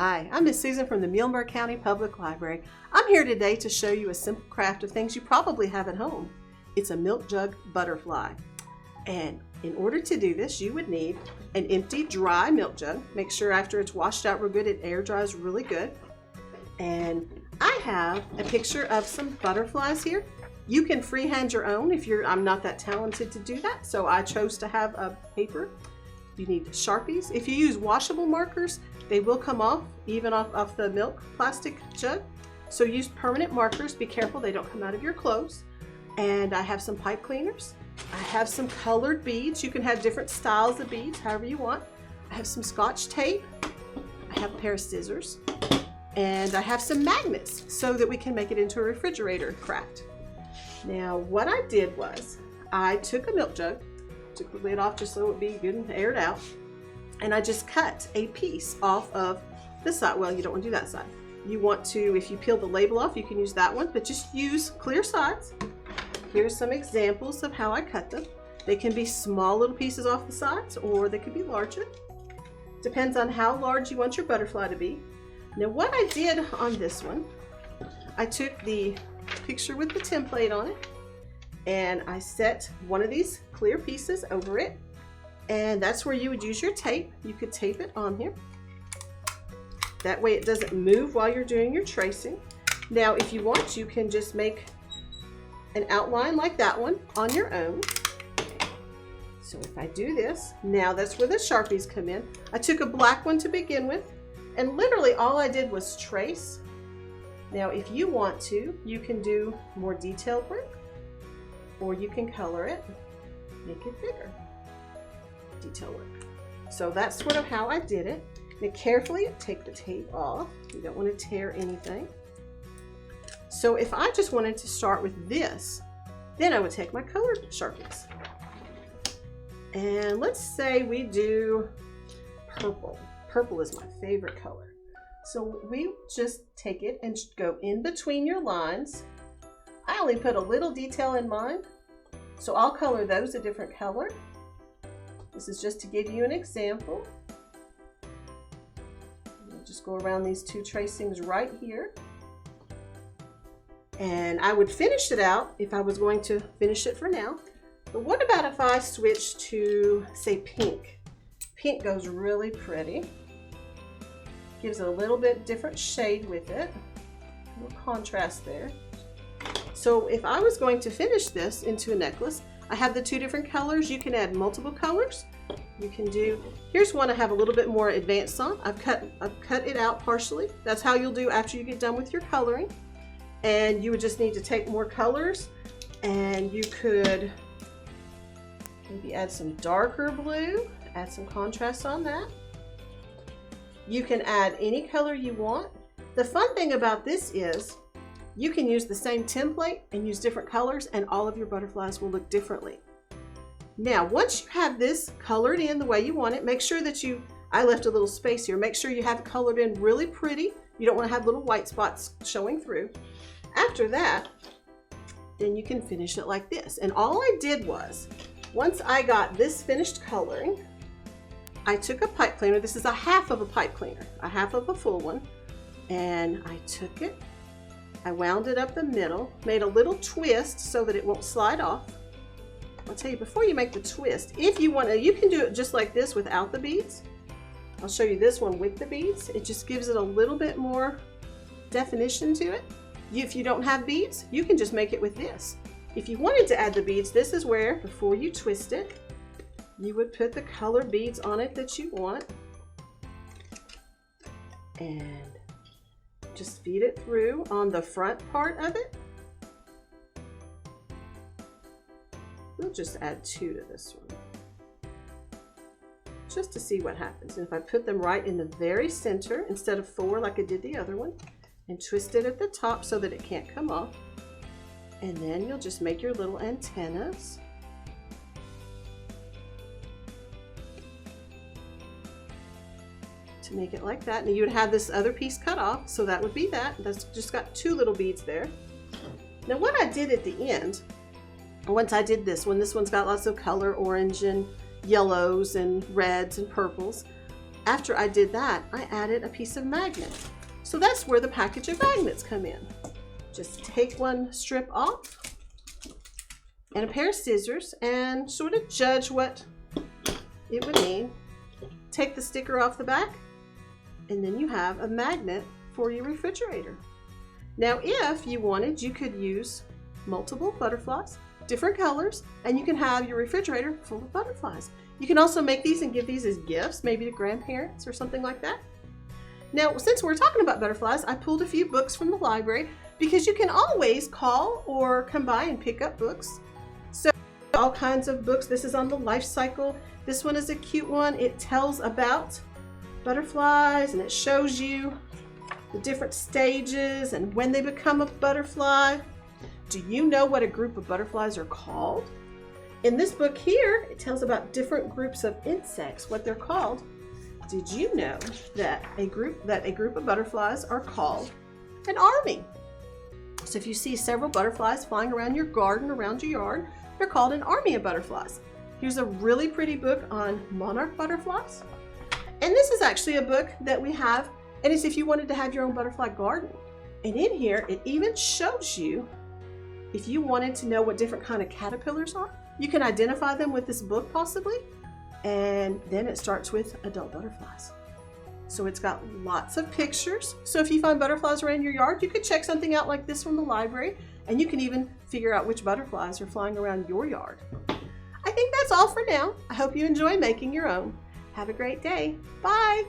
Hi, I'm Miss Susan from the Muhlenberg County Public Library. I'm here today to show you a simple craft of things you probably have at home. It's a milk jug butterfly. And in order to do this, you would need an empty, dry milk jug. Make sure after it's washed out real good, it air dries really good. And I have a picture of some butterflies here. You can freehand your own I'm not that talented to do that, so I chose to have a paper. You need Sharpies. If you use washable markers, they will come off, even off the milk plastic jug. So use permanent markers. Be careful they don't come out of your clothes. And I have some pipe cleaners. I have some colored beads. You can have different styles of beads, however you want. I have some Scotch tape. I have a pair of scissors. And I have some magnets so that we can make it into a refrigerator craft. Now, what I did was I took a milk jug, took the lid off just so it would be good and aired out, and I just cut a piece off of this side. Well, you don't want to do that side. You want to, if you peel the label off, you can use that one, but just use clear sides. Here's some examples of how I cut them. They can be small little pieces off the sides, or they could be larger. Depends on how large you want your butterfly to be. Now, what I did on this one, I took the picture with the template on it, and I set one of these clear pieces over it, and that's where you would use your tape. You could tape it on here. That way it doesn't move while you're doing your tracing. Now, if you want, you can just make an outline like that one on your own. So if I do this, now that's where the Sharpies come in. I took a black one to begin with, and literally all I did was trace. Now, if you want to, you can do more detailed work, or you can color it, make it bigger. Detail work. So that's sort of how I did it. Now carefully take the tape off. You don't want to tear anything. So if I just wanted to start with this, then I would take my colored Sharpies. And let's say we do purple. Purple is my favorite color. So we just take it and go in between your lines. I only put a little detail in mine, so I'll color those a different color. This is just to give you an example. I'll just go around these two tracings right here. And I would finish it out if I was going to finish it for now. But what about if I switch to, say, pink? Pink goes really pretty. Gives it a little bit different shade with it. A little contrast there. So if I was going to finish this into a necklace, I have the two different colors. You can add multiple colors. You can do, here's one I have a little bit more advanced on. I've cut it out partially. That's how you'll do after you get done with your coloring. And you would just need to take more colors, and you could maybe add some darker blue, add some contrast on that. You can add any color you want. The fun thing about this is you can use the same template and use different colors, and all of your butterflies will look differently. Now, once you have this colored in the way you want it, make sure that I left a little space here. Make sure you have it colored in really pretty. You don't want to have little white spots showing through. After that, then you can finish it like this. And all I did was, once I got this finished coloring, I took a pipe cleaner. This is a half of a pipe cleaner, a half of a full one. And I took it, I wound it up the middle, made a little twist so that it won't slide off. I'll tell you, before you make the twist, if you want to, you can do it just like this without the beads. I'll show you this one with the beads. It just gives it a little bit more definition to it. If you don't have beads, you can just make it with this. If you wanted to add the beads, this is where, before you twist it, you would put the colored beads on it that you want. And just feed it through on the front part of it. We'll just add 2 to this one, just to see what happens. And if I put them right in the very center instead of 4 like I did the other one, and twist it at the top so that it can't come off, and then you'll just make your little antennas. To make it like that, and you would have this other piece cut off, so that would be that. That's just got 2 little beads there. Now what I did at the end, once I did this one, this one's got lots of color, orange and yellows and reds and purples. after I did that, I added a piece of magnet. So that's where the package of magnets come in. Just take one strip off and a pair of scissors and sort of judge what it would need. Take the sticker off the back, and then you have a magnet for your refrigerator. Now, if you wanted, you could use multiple butterflies, different colors, and you can have your refrigerator full of butterflies. You can also make these and give these as gifts, maybe to grandparents or something like that. Now, since we're talking about butterflies, I pulled a few books from the library because you can always call or come by and pick up books. So all kinds of books. This is on the life cycle. This one is a cute one. It tells about butterflies and it shows you the different stages and when they become a butterfly. Do you know what a group of butterflies are called? In this book here, it tells about different groups of insects, what they're called. Did you know that a group of butterflies are called an army? So if you see several butterflies flying around your garden, around your yard, they're called an army of butterflies. Here's a really pretty book on monarch butterflies. And this is actually a book that we have, and it's if you wanted to have your own butterfly garden. And in here, it even shows you if you wanted to know what different kind of caterpillars are, you can identify them with this book possibly. And then it starts with adult butterflies. So it's got lots of pictures. So if you find butterflies around your yard, you could check something out like this from the library, and you can even figure out which butterflies are flying around your yard. I think that's all for now. I hope you enjoy making your own. Have a great day. Bye.